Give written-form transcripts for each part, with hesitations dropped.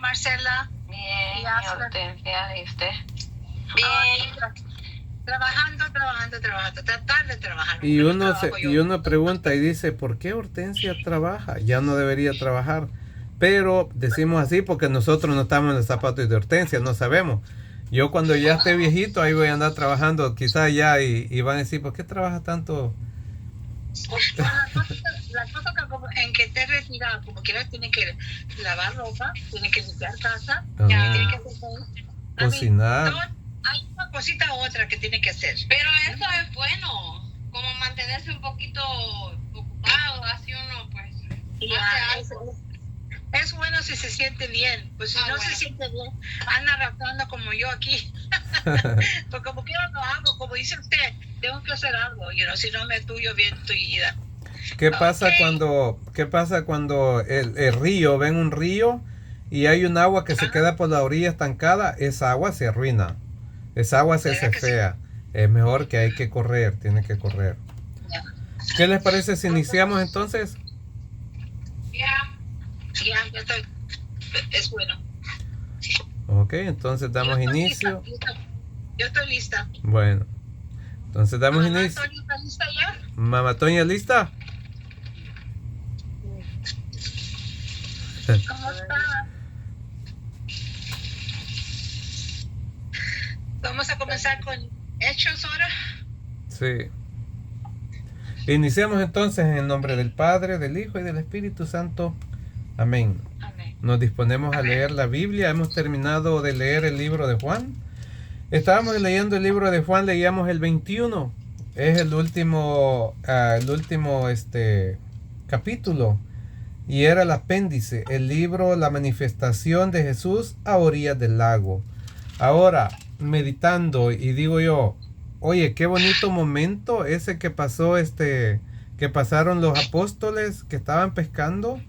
Marcela? Bien, Hortensia, ¿y usted? Bien. Trabajando, tratar de trabajar. Y uno pregunta y dice, ¿por qué Hortensia trabaja? Ya no debería trabajar. Pero decimos así porque nosotros no estamos en los zapatos de Hortensia, no sabemos. Yo cuando ya esté viejito, ahí voy a andar trabajando, quizás ya, y van a decir, ¿por qué trabaja tanto? La cosa que en que esté retirada, como quiera, tiene que lavar ropa, tiene que limpiar casa, tiene que cocinar. Hay una cosita u otra que tiene que hacer. Pero eso es bueno, como mantenerse un poquito ocupado, así uno pues hace algo. Es bueno si se siente bien, pues si no se siente bien, anda arrastrando como yo aquí. Pues como quiera no hago, como dice usted, tengo que hacer algo, si no me tuyo bien tuida. ¿Qué pasa cuando el río, ven un río y hay un agua que se queda por la orilla estancada? Esa agua se arruina, esa agua se hace fea. Es mejor que hay que correr, tiene que correr. ¿Qué les parece si iniciamos entonces? Ya estoy, es bueno. Ok, entonces damos inicio. Yo estoy lista. Bueno, entonces damos inicio. ¿Mamá Toña está lista ya? ¿Mamá Toña lista? ¿Cómo está? Vamos a comenzar con Hechos ahora. Sí. Iniciamos entonces en el nombre del Padre, del Hijo y del Espíritu Santo. Amén. Nos disponemos a leer la Biblia. Hemos terminado de leer el libro de Juan. Estábamos leyendo el libro de Juan, leíamos el 21. Es el último capítulo. Y era el apéndice, el libro La manifestación de Jesús a orillas del lago. Ahora, meditando, y digo yo, oye, qué bonito momento ese que pasó, que pasaron los apóstoles que estaban pescando.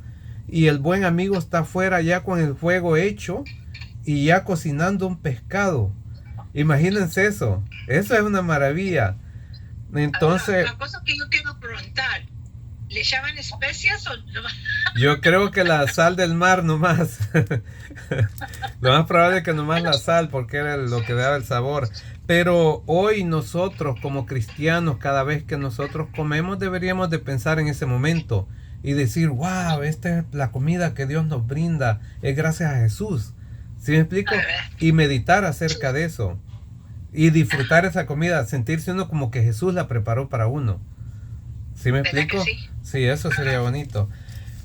Y el buen amigo está afuera ya con el fuego hecho y ya cocinando un pescado. Imagínense eso. Eso es una maravilla. Entonces, la cosa que yo quiero preguntar, ¿le echaban especias o no? Yo creo que la sal del mar nomás. Lo más probable es que nomás la sal, porque era lo que daba el sabor. Pero hoy nosotros como cristianos, cada vez que nosotros comemos, deberíamos de pensar en ese momento y decir, wow, esta es la comida que Dios nos brinda, es gracias a Jesús. ¿Sí me explico? Y meditar acerca de eso. Y disfrutar esa comida, sentirse uno como que Jesús la preparó para uno. ¿Sí me explico? Sí, eso sería bonito.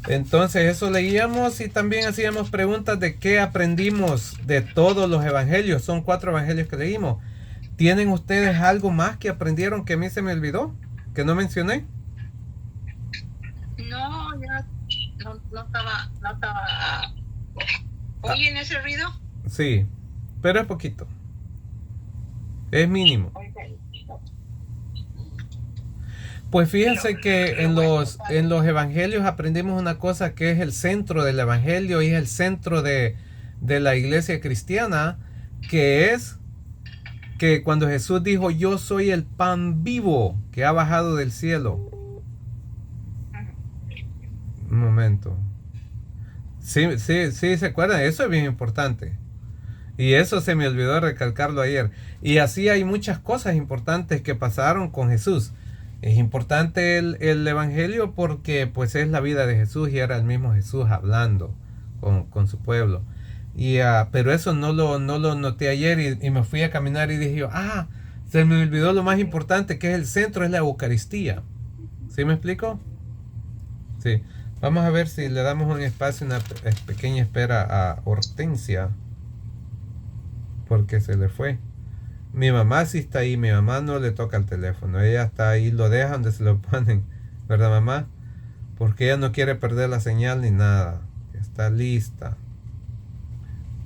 Entonces eso leíamos y también hacíamos preguntas de qué aprendimos de todos los evangelios. Son 4 evangelios que leímos. ¿Tienen ustedes algo más que aprendieron que a mí se me olvidó? ¿Que no mencioné? No, yo no estaba. ¿Oyen ese ruido? Sí, pero es poquito. Es mínimo. Pues fíjense que en los evangelios aprendimos una cosa que es el centro del evangelio y es el centro de la iglesia cristiana, que es que cuando Jesús dijo, yo soy el pan vivo que ha bajado del cielo. Un momento. Sí, ¿se acuerdan? Eso es bien importante. Y eso se me olvidó recalcarlo ayer. Y así hay muchas cosas importantes que pasaron con Jesús. Es importante el evangelio porque pues es la vida de Jesús y era el mismo Jesús hablando con su pueblo. Pero eso no lo noté ayer y me fui a caminar y dije yo, se me olvidó lo más importante que es el centro, es la Eucaristía. ¿Sí me explico? Sí. Vamos a ver si le damos un espacio, una pequeña espera a Hortensia. Porque se le fue. Mi mamá sí está ahí, mi mamá no le toca el teléfono, ella está ahí, lo deja donde se lo ponen, ¿verdad mamá? Porque ella no quiere perder la señal ni nada, está lista.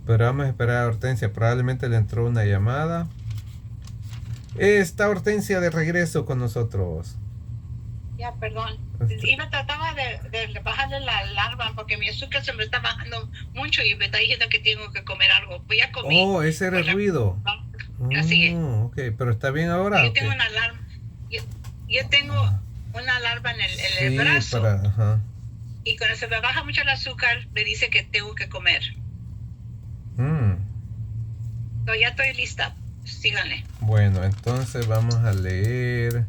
Pero vamos a esperar a Hortensia, probablemente le entró una llamada. Está Hortensia de regreso con nosotros. Ya, perdón. Trataba de bajarle la alarma porque mi azúcar se me está bajando mucho y me está diciendo que tengo que comer algo. Pues ya comí. Oh, ese era el ruido. Así ok, pero está bien ahora. Yo tengo una alarma. Yo tengo una alarma en el brazo. Y cuando se me baja mucho el azúcar, me dice que tengo que comer. Mm. Ya estoy lista. Síganle. Bueno, entonces vamos a leer.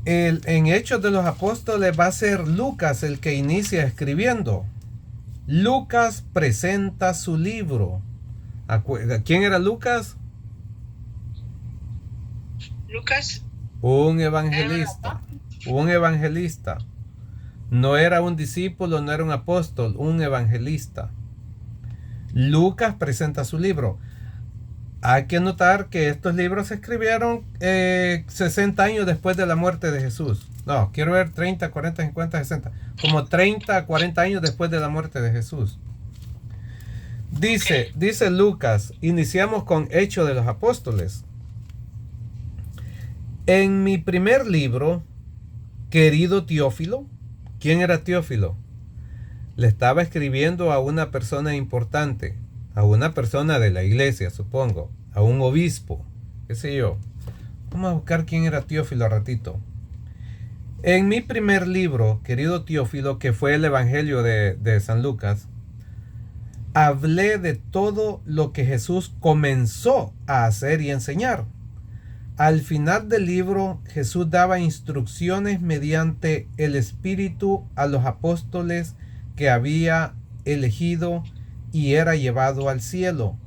En Hechos de los Apóstoles va a ser Lucas el que inicia escribiendo. Lucas presenta su libro. ¿Quién era Lucas? Lucas. Un evangelista. Un evangelista. No era un discípulo, no era un apóstol, un evangelista. Lucas presenta su libro. Hay que notar que estos libros se escribieron 60 años después de la muerte de Jesús. No, quiero ver 30, 40, 50, 60. Como 30, 40 años después de la muerte de Jesús. Dice Lucas, iniciamos con Hechos de los Apóstoles. En mi primer libro, querido Teófilo, ¿quién era Teófilo? Le estaba escribiendo a una persona importante, a una persona de la iglesia, supongo, a un obispo, qué sé yo. Vamos a buscar quién era Teófilo a ratito. En mi primer libro, querido Teófilo, que fue el Evangelio de San Lucas, hablé de todo lo que Jesús comenzó a hacer y enseñar. Al final del libro, Jesús daba instrucciones mediante el Espíritu a los apóstoles que había elegido y era llevado al cielo.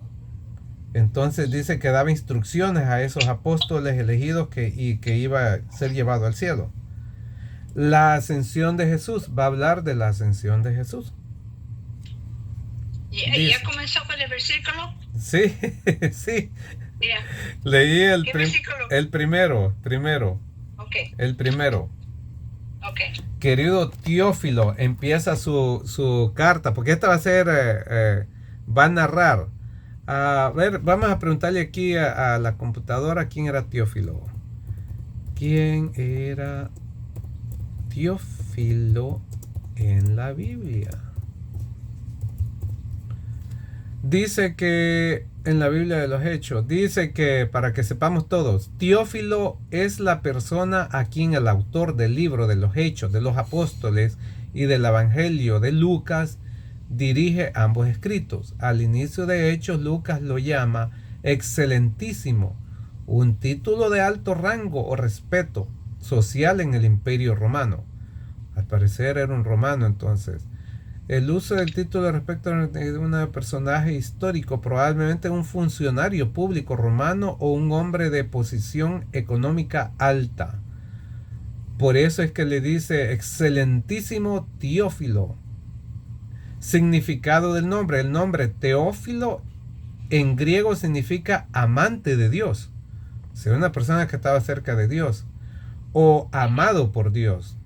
Entonces dice que daba instrucciones a esos apóstoles elegidos y que iba a ser llevado al cielo. La ascensión de Jesús, va a hablar de la ascensión de Jesús. ¿Ya comenzó con el versículo? Sí, sí. Yeah. Leí el primero. Okay. El primero. Okay. Querido Teófilo, empieza su carta, porque esta va a ser, va a narrar. A ver, vamos a preguntarle aquí a la computadora quién era Teófilo. ¿Quién era Teófilo en la Biblia? Dice que en la Biblia de los Hechos, dice que, para que sepamos todos, Teófilo es la persona a quien el autor del libro de los Hechos de los Apóstoles y del Evangelio de Lucas dirige ambos escritos. Al inicio de Hechos, Lucas lo llama excelentísimo, un título de alto rango o respeto social en el Imperio Romano. Al parecer era un romano entonces. El uso del título respecto a un personaje histórico, probablemente un funcionario público romano o un hombre de posición económica alta. Por eso es que le dice excelentísimo Teófilo. Significado del nombre. El nombre Teófilo en griego significa amante de Dios. O sea, una persona que estaba cerca de Dios. O amado por Dios.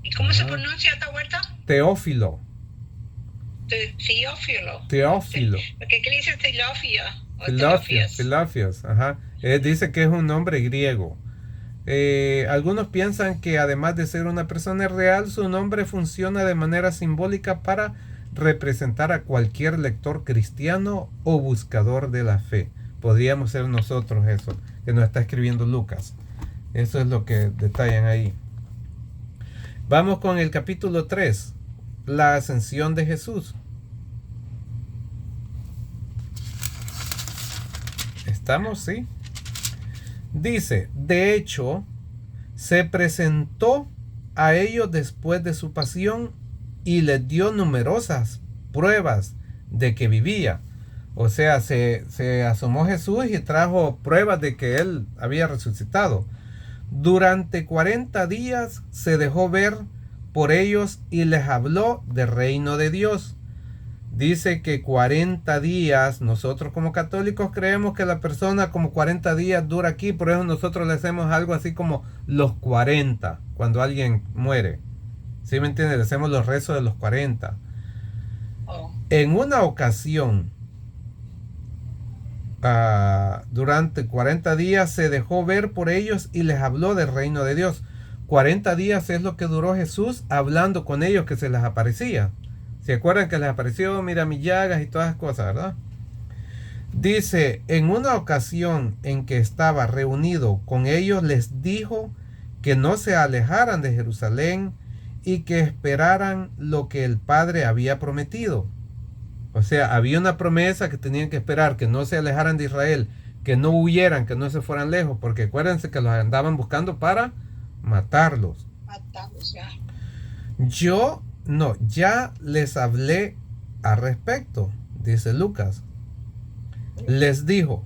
¿Y cómo se pronuncia esta vuelta? Teófilo. Teófilo. ¿Qué le dice Teófilo? Teófilos, ajá. Dice que es un nombre griego. Algunos piensan que además de ser una persona real, su nombre funciona de manera simbólica para representar a cualquier lector cristiano o buscador de la fe. Podríamos ser nosotros eso, que nos está escribiendo Lucas. Eso es lo que detallan ahí. Vamos con el capítulo 3, la ascensión de Jesús. ¿Estamos? Sí. Dice, de hecho, se presentó a ellos después de su pasión y les dio numerosas pruebas de que vivía. O sea, se asomó Jesús y trajo pruebas de que él había resucitado. Durante 40 días se dejó ver por ellos y les habló del reino de Dios. Dice que 40 días, nosotros como católicos creemos que la persona como 40 días dura aquí, por eso nosotros le hacemos algo así como los 40, cuando alguien muere. ¿Sí me entiendes? Le hacemos los rezos de los 40. En una ocasión, durante 40 días se dejó ver por ellos y les habló del reino de Dios. 40 días es lo que duró Jesús hablando con ellos, que se les aparecía. ¿Se acuerdan que les apareció, mira mis llagas y todas las cosas, verdad? Dice, en una ocasión en que estaba reunido con ellos, les dijo que no se alejaran de Jerusalén y que esperaran lo que el Padre había prometido. O sea, había una promesa que tenían que esperar, que no se alejaran de Israel, que no huyeran, que no se fueran lejos, porque acuérdense que los andaban buscando para matarlos. Matamos ya. Ya les hablé al respecto, dice Lucas. Les dijo,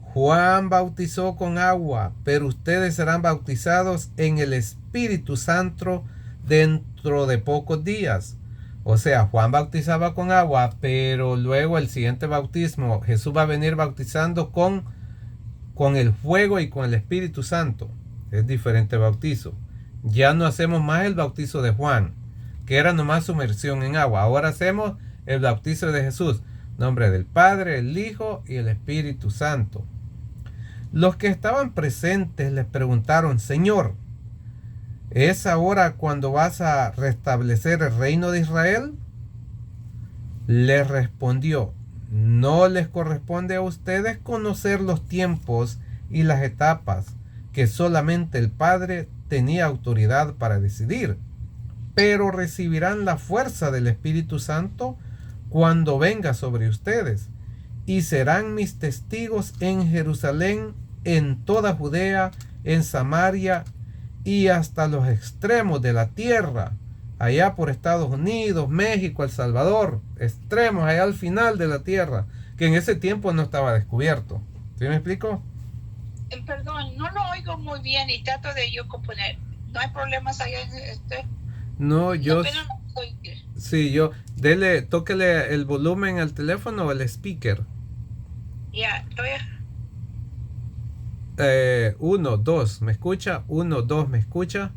Juan bautizó con agua, pero ustedes serán bautizados en el Espíritu Santo dentro de pocos días. O sea, Juan bautizaba con agua, pero luego el siguiente bautismo, Jesús va a venir bautizando con el fuego y con el Espíritu Santo. Es diferente bautizo. Ya no hacemos más el bautizo de Juan, que era nomás sumersión en agua. Ahora hacemos el bautizo de Jesús. Nombre del Padre, el Hijo y el Espíritu Santo. Los que estaban presentes les preguntaron, Señor, ¿es ahora cuando vas a restablecer el reino de Israel? Les respondió, no les corresponde a ustedes conocer los tiempos y las etapas que solamente el Padre tenía autoridad para decidir, pero recibirán la fuerza del Espíritu Santo cuando venga sobre ustedes, y serán mis testigos en Jerusalén, en toda Judea, en Samaria y hasta los extremos de la tierra, allá por Estados Unidos, México, El Salvador, extremos, allá al final de la tierra, que en ese tiempo no estaba descubierto. ¿Sí me explico? Perdón, no lo oigo muy bien y trato de yo componer. ¿No hay problemas allá en este? No, yo... Apenas no estoy... Sí, tóquele el volumen al teléfono o al speaker. Ya, estoy... 1, 2, ¿me escucha? 1, 2, ¿me escucha?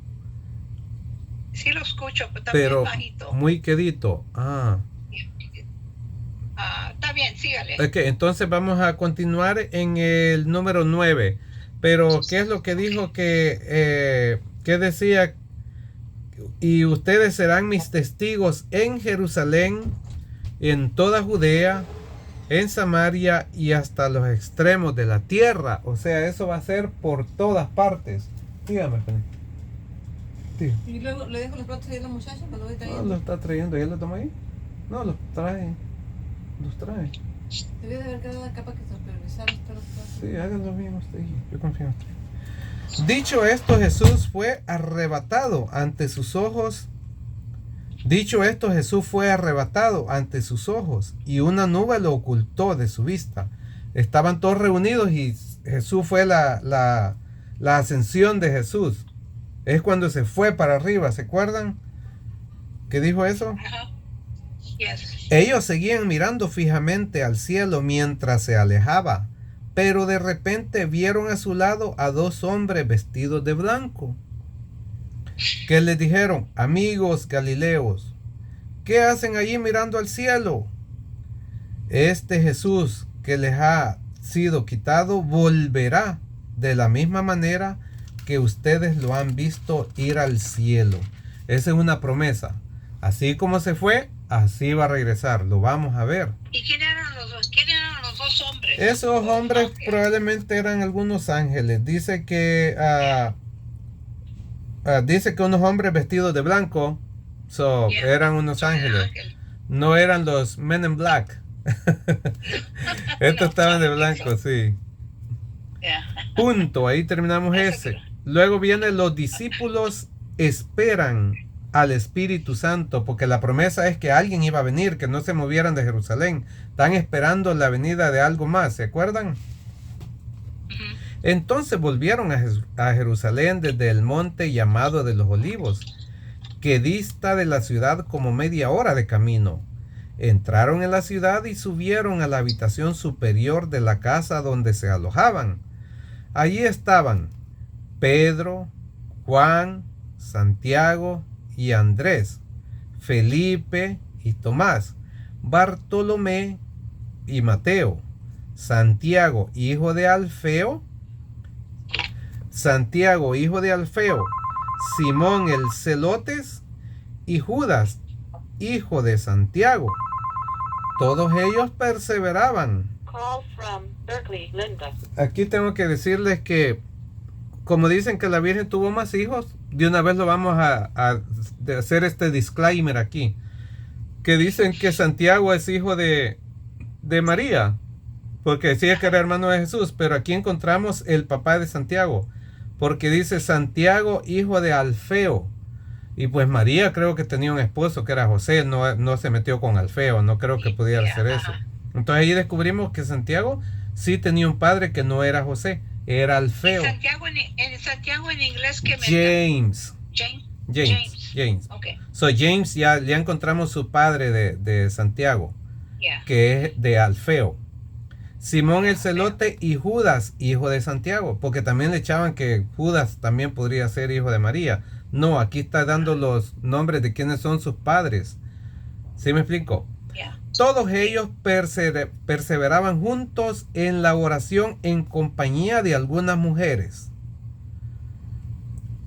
Sí lo escucho, pero también Pero bajito. muy quedito. Está bien, sígale. Ok, entonces vamos a continuar en el número 9. Pero, ¿qué es lo que dijo que decía? Y ustedes serán mis testigos en Jerusalén, en toda Judea, en Samaria y hasta los extremos de la tierra. O sea, eso va a ser por todas partes. Dígame, Penny. Sí. Y luego le dejo los platos ahí a la muchacha, me lo voy trayendo. No, lo está trayendo. ¿Ya lo toma ahí? No, los trae. Los trae. Debía de haber quedado acá para que supervisara usted los platos. Sí, hagan lo mismo usted. Yo confío en usted. Dicho esto, Jesús fue arrebatado ante sus ojos. Jesús fue arrebatado ante sus ojos y una nube lo ocultó de su vista. Estaban todos reunidos y Jesús fue la ascensión de Jesús. Es cuando se fue para arriba, ¿se acuerdan? ¿Qué dijo eso? Yes. Ellos seguían mirando fijamente al cielo mientras se alejaba, pero de repente vieron a su lado a 2 hombres vestidos de blanco, que les dijeron, amigos galileos, ¿qué hacen allí mirando al cielo? Este Jesús que les ha sido quitado volverá de la misma manera que ustedes lo han visto ir al cielo. Esa es una promesa. Así como se fue, así va a regresar. Lo vamos a ver. ¿Y quién eran los dos? ¿Quién eran los 2 hombres? Esos hombres probablemente eran algunos ángeles. Dice que unos hombres vestidos de blanco eran unos ángeles. No eran los Men in Black. Estos estaban de blanco, sí. Punto. Ahí terminamos ese. Luego viene los discípulos esperan al Espíritu Santo, porque la promesa es que alguien iba a venir, que no se movieran de Jerusalén. Están esperando la venida de algo más, ¿se acuerdan? Entonces volvieron a Jerusalén desde el monte llamado de los Olivos, que dista de la ciudad como media hora de camino. Entraron en la ciudad y subieron a la habitación superior de la casa donde se alojaban. Allí estaban Pedro, Juan, Santiago y Andrés, Felipe y Tomás, Bartolomé y Mateo, Santiago, hijo de Alfeo, Simón el Celotes y Judas, hijo de Santiago. Todos ellos perseveraban. Call from Berkeley, Linda. Aquí tengo que decirles que, como dicen que la Virgen tuvo más hijos, de una vez lo vamos a hacer este disclaimer aquí. que dicen que Santiago es hijo de María, porque decía que era hermano de Jesús, pero aquí encontramos el papá de Santiago, porque dice Santiago, hijo de Alfeo. Y pues María creo que tenía un esposo que era José, no se metió con Alfeo, no creo que pudiera hacer eso. Entonces ahí descubrimos que Santiago sí tenía un padre que no era José, era Alfeo. Santiago en inglés que James. James. Okay. So James ya encontramos su padre de Santiago, Yeah. que es de Alfeo. Simón el celote y Judas, hijo de Santiago, porque también le echaban que Judas también podría ser hijo de María. No, aquí está dando los nombres de quiénes son sus padres. ¿Sí me explico? Yeah. Todos ellos perseveraban juntos en la oración en compañía de algunas mujeres.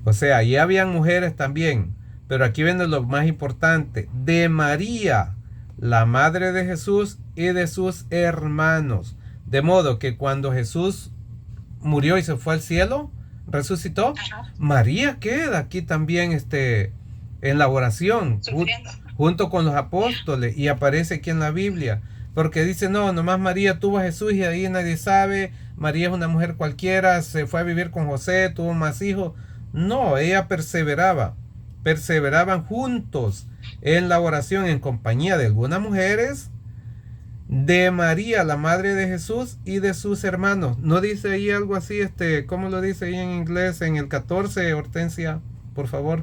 O sea, ahí habían mujeres también, pero aquí viene lo más importante, de María, la madre de Jesús y de sus hermanos. De modo que cuando Jesús murió y se fue al cielo, resucitó, María queda aquí también en la oración, junto con los apóstoles, y aparece aquí en la Biblia, porque dice, no, nomás María tuvo a Jesús y ahí nadie sabe, María es una mujer cualquiera, se fue a vivir con José, tuvo más hijos. No, ella perseveraban juntos en la oración en compañía de algunas mujeres, de María, la madre de Jesús, y de sus hermanos. ¿No dice ahí algo así? ¿Cómo lo dice ahí en inglés? En el 14, Hortensia, por favor.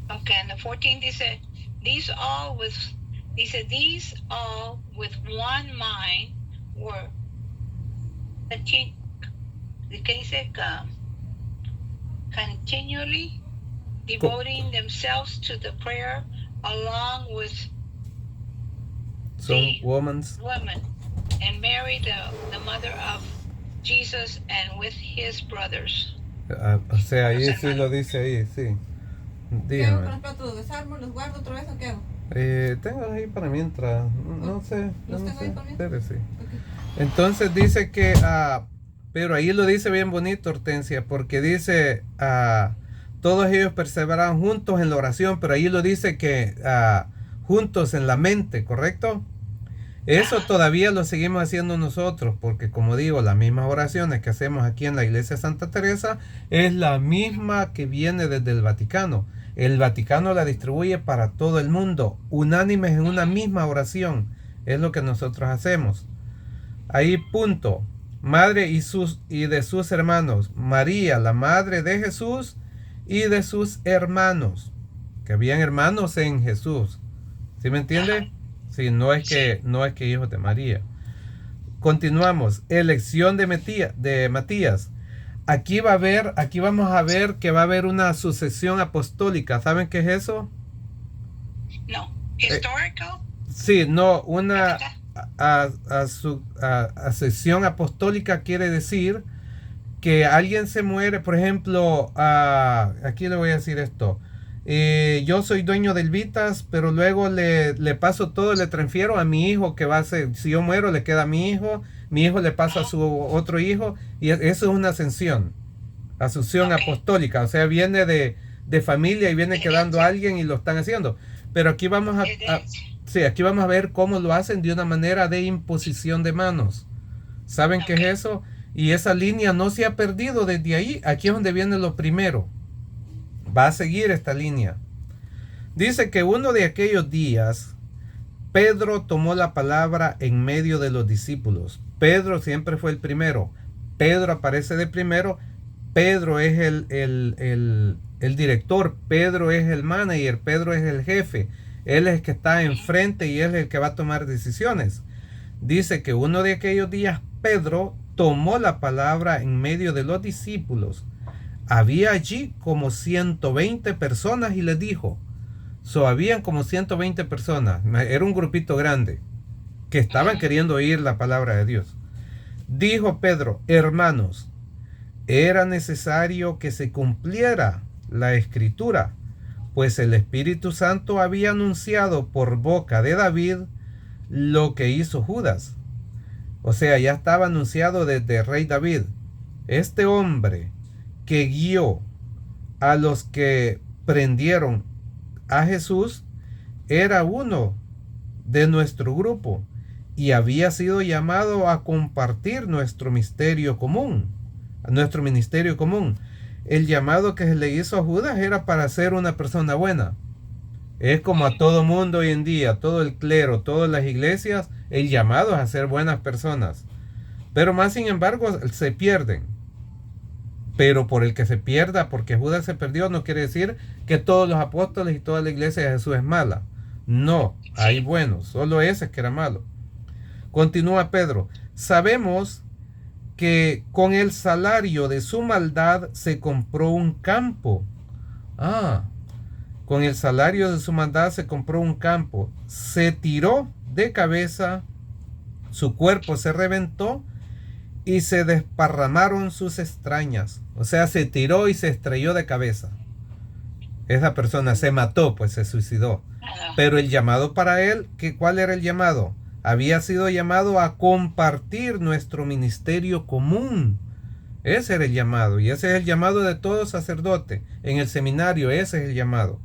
Okay, and the 14 dice, these all with one mind were continually devoting themselves to the prayer along with Some women, and Mary, the mother of Jesus, and with his brothers. O sea, ahí sí lo dice ahí, sí. ¿Qué hago con Dígame. los platos? ¿Los desarmo? ¿Los guardo otra vez o qué hago? Tengo ahí para mientras, no sé. ¿Los No tengo sé. ahí para mí? Espérese. Ok. Entonces dice que, pero ahí lo dice bien bonito, Hortensia, porque dice, todos ellos perseveraban juntos en la oración, pero ahí lo dice que juntos en la mente, ¿correcto? Eso todavía lo seguimos haciendo nosotros, porque como digo, las mismas oraciones que hacemos aquí en la Iglesia Santa Teresa es la misma que viene desde el Vaticano. El Vaticano la distribuye para todo el mundo, unánimes en una misma oración, es lo que nosotros hacemos. Ahí punto. Madre y de sus hermanos, María, la madre de Jesús, y de sus hermanos, que habían hermanos en Jesús. ¿Sí me entiende? Sí, no es que hijos de María. Continuamos. Elección de Matías. Aquí vamos a ver que va a haber una sucesión apostólica. ¿Saben qué es eso? No, historical. Sí, no, una sucesión apostólica quiere decir que alguien se muere, por ejemplo, aquí le voy a decir esto. Yo soy dueño del Vitas, pero luego le paso todo, le transfiero a mi hijo que va a ser, si yo muero le queda a mi hijo le pasa a su otro hijo, y eso es una asunción apostólica, o sea, viene de familia y viene quedando alguien y lo están haciendo. Pero aquí vamos aquí vamos a ver cómo lo hacen de una manera de imposición de manos. ¿Saben qué es eso? Y esa línea no se ha perdido desde ahí. Aquí es donde viene lo primero. Va a seguir esta línea. Dice que uno de aquellos días, Pedro tomó la palabra en medio de los discípulos. Pedro siempre fue el primero. Pedro aparece de primero. Pedro es el director. Pedro es el manager. Pedro es el jefe. Él es el que está enfrente y él es el que va a tomar decisiones. Dice que uno de aquellos días, Pedro tomó la palabra en medio de los discípulos. Había allí como 120 personas y les dijo, habían como 120 personas, era un grupito grande, que estaban queriendo oír la palabra de Dios. Dijo Pedro, hermanos, era necesario que se cumpliera la escritura, pues el Espíritu Santo había anunciado por boca de David lo que hizo Judas. O sea, ya estaba anunciado desde el rey David. Este hombre que guió a los que prendieron a Jesús, era uno de nuestro grupo y había sido llamado a compartir nuestro ministerio común. El llamado que se le hizo a Judas era para ser una persona buena. Es como a todo mundo hoy en día, todo el clero, todas las iglesias, el llamado es a ser buenas personas. Pero más sin embargo se pierden. Pero por el que se pierda, porque Judas se perdió, no quiere decir que todos los apóstoles y toda la iglesia de Jesús es mala. No, hay buenos, solo ese es que era malo. Continúa Pedro, sabemos que con el salario de su maldad se compró un campo. Con el salario de su maldad se compró un campo. Se tiró de cabeza, su cuerpo se reventó y se desparramaron sus extrañas. O sea, se tiró y se estrelló de cabeza. Esa persona se mató, pues se suicidó. Pero el llamado para él, ¿cuál era el llamado? Había sido llamado a compartir nuestro ministerio común. Ese era el llamado. Y ese es el llamado de todo sacerdote. En el seminario, ese es el llamado.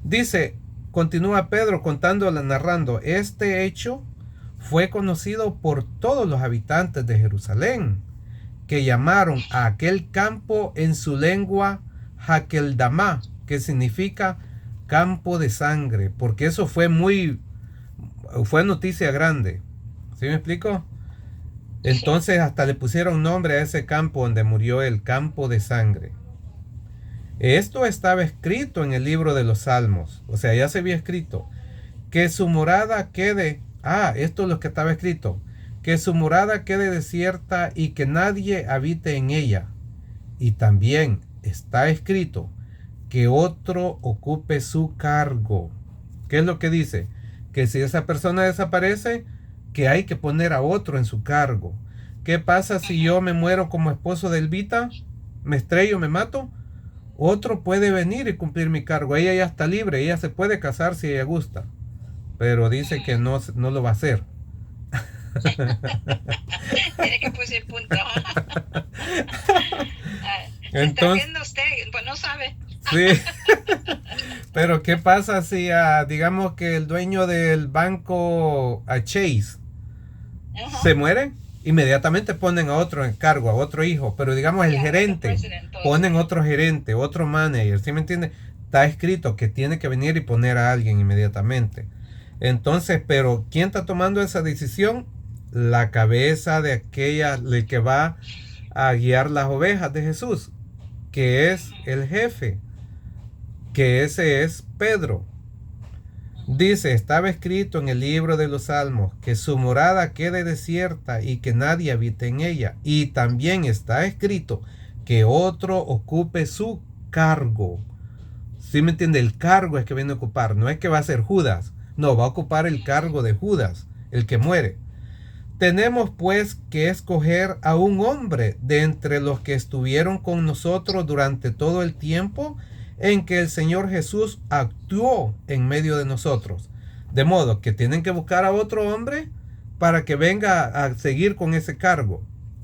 Dice, continúa Pedro narrando, este hecho fue conocido por todos los habitantes de Jerusalén, que llamaron a aquel campo en su lengua Hakeldamá, que significa campo de sangre, porque eso fue noticia grande. ¿Sí me explico? Entonces hasta le pusieron nombre a ese campo donde murió, el campo de sangre. Esto estaba escrito en el libro de los Salmos, o sea, ya se había escrito, que su morada quede, esto es lo que estaba escrito, que su morada quede desierta y que nadie habite en ella. Y también está escrito que otro ocupe su cargo. ¿Qué es lo que dice? Que si esa persona desaparece, que hay que poner a otro en su cargo. ¿Qué pasa si yo me muero como esposo de Elvita? ¿Me estrello, me mato? Otro puede venir y cumplir mi cargo. Ella ya está libre, ella se puede casar si ella gusta. Pero dice que no lo va a hacer. Tiene que poner el punto. Entonces, ¿está viendo usted? Pues no sabe. Sí. Pero ¿qué pasa si digamos que el dueño del banco Chase se muere? Inmediatamente ponen a otro en cargo, a otro hijo. Pero digamos el gerente, ponen otro gerente, otro manager. ¿Sí me entiende? Está escrito que tiene que venir y poner a alguien inmediatamente. Entonces, pero ¿quién está tomando esa decisión? La cabeza de el que va a guiar las ovejas de Jesús, que es el jefe, que ese es Pedro. Dice, estaba escrito en el libro de los Salmos, que su morada quede desierta y que nadie habite en ella. Y también está escrito que otro ocupe su cargo. ¿Sí me entiende? El cargo es que viene a ocupar, no es que va a ser Judas. No, va a ocupar el cargo de Judas, el que muere. Tenemos pues que escoger a un hombre de entre los que estuvieron con nosotros durante todo el tiempo en que el Señor Jesús actuó en medio de nosotros. De modo que tienen que buscar a otro hombre para que venga a seguir con ese cargo.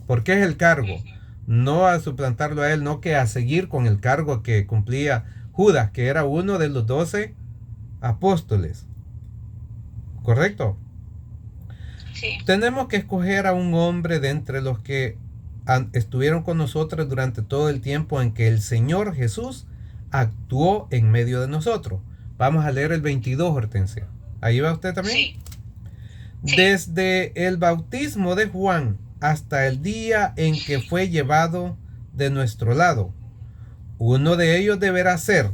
¿Por qué es el cargo? No a suplantarlo a él, no que a seguir con el cargo que cumplía Judas, que era uno de los 12 apóstoles. ¿Correcto? Sí. Tenemos que escoger a un hombre de entre los que estuvieron con nosotros durante todo el tiempo en que el Señor Jesús actuó en medio de nosotros. Vamos a leer el 22, Hortensia. ¿Ahí va usted también? Sí. Desde el bautismo de Juan hasta el día en que fue llevado de nuestro lado. Uno de ellos deberá ser,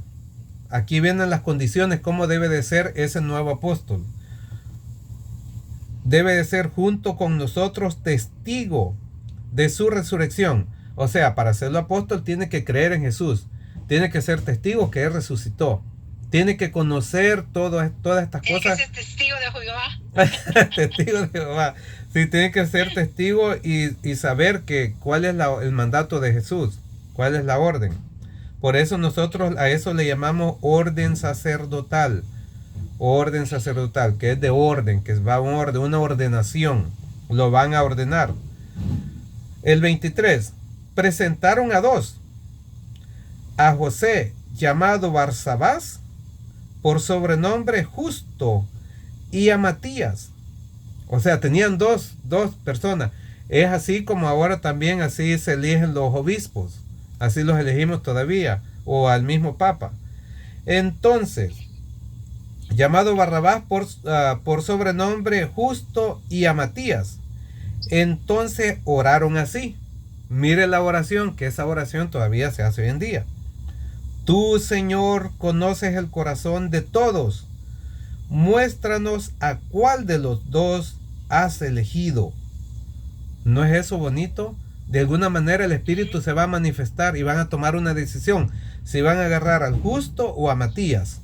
aquí vienen las condiciones, cómo debe de ser ese nuevo apóstol. Debe de ser junto con nosotros testigo de su resurrección. O sea, para serlo apóstol tiene que creer en Jesús. Tiene que ser testigo que Él resucitó. Tiene que conocer todas estas cosas. Tiene que ser testigo de Jehová. Testigo de Jehová. Sí, tiene que ser testigo y saber cuál es el mandato de Jesús. Cuál es la orden. Por eso nosotros a eso le llamamos orden sacerdotal. Orden sacerdotal, que es de orden, que va a un orden, una ordenación. Lo van a ordenar. El 23. Presentaron a dos. A José, llamado Barsabás, por sobrenombre Justo y a Matías. O sea, tenían dos personas. Es así como ahora también así se eligen los obispos. Así los elegimos todavía. O al mismo Papa. Entonces, llamado Barrabás por sobrenombre Justo y a Matías. Entonces oraron así. Mire la oración, que esa oración todavía se hace hoy en día. Tú, Señor, conoces el corazón de todos. Muéstranos a cuál de los dos has elegido. ¿No es eso bonito? De alguna manera el Espíritu se va a manifestar y van a tomar una decisión. Si van a agarrar al Justo o a Matías.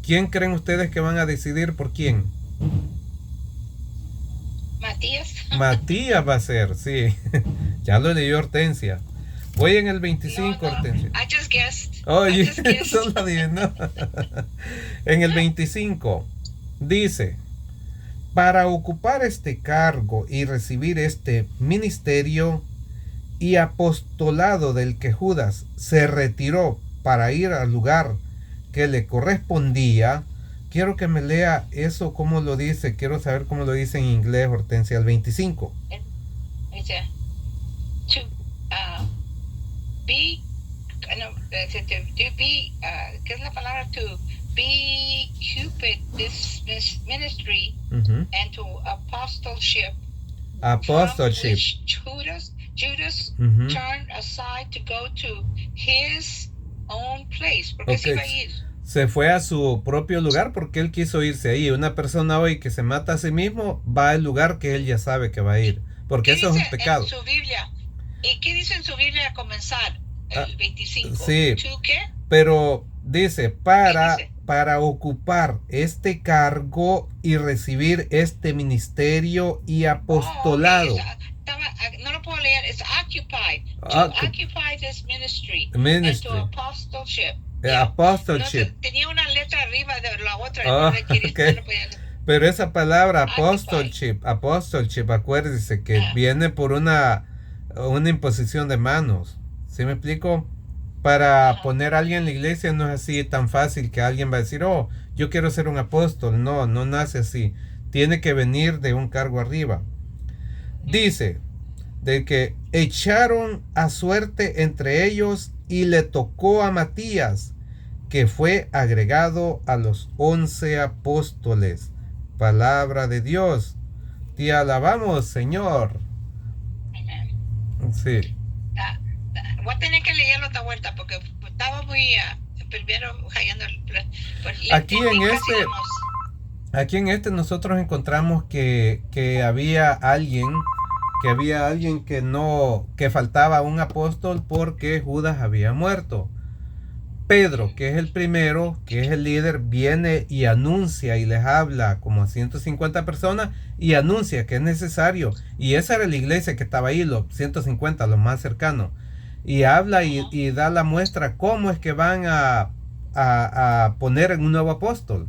¿Quién creen ustedes que van a decidir por quién? Matías. Matías va a ser, sí. Ya lo leyó Hortensia. Voy en el 25, No, Hortensia. I just guessed. Oye, I just guessed. eso lo adivinó. En el 25 dice: para ocupar este cargo y recibir este ministerio y apostolado del que Judas se retiró para ir al lugar que le correspondía. Quiero que me lea eso, cómo lo dice. Quiero saber cómo lo dice en inglés, Hortensia, el 25. Dice, to be, no, to be, ¿qué es la palabra? To be Cupid this ministry and to apostleship. Apostleship. From which Judas Ujú. turned aside to go to his own place. Porque se Ok. iba a ir. Se fue a su propio lugar porque él quiso irse ahí. Una persona hoy que se mata a sí mismo va al lugar que él ya sabe que va a ir. Porque ¿Qué eso es un dice pecado. en su Biblia? ¿Y qué dice en su Biblia a comenzar? El 25. sí. ¿Tú qué? Pero dice, ¿Qué dice? para ocupar este cargo y recibir este ministerio y apostolado. Oh, ok, no lo puedo leer. Es occupy. To Occup- occupy this ministry. Ministry. And to apostleship. Apostleship. No, tenía una letra arriba de la otra. Oh, no le quería- ok. no lo podía leer. Pero esa palabra Occupy. apostleship, acuérdese que Ah. viene por una imposición de manos. ¿Sí me explico? Para Ajá. poner a alguien en la iglesia no es así tan fácil que alguien va a decir, oh, yo quiero ser un apóstol. No, no nace así. Tiene que venir de un cargo arriba. Dice de que echaron a suerte entre ellos y le tocó a Matías, que fue agregado a los 11 apóstoles. Palabra de Dios. Te alabamos, Señor. Amen. Sí. Voy a tener que leerlo otra vuelta porque estaba muy primero cayendo Aquí en este nosotros encontramos que había alguien que faltaba un apóstol porque Judas había muerto. Pedro, que es el primero, que es el líder, viene y anuncia y les habla como a 150 personas y anuncia que es necesario. Y esa era la iglesia que estaba ahí, los 150, los más cercanos. Y habla y da la muestra cómo es que van a poner en un nuevo apóstol.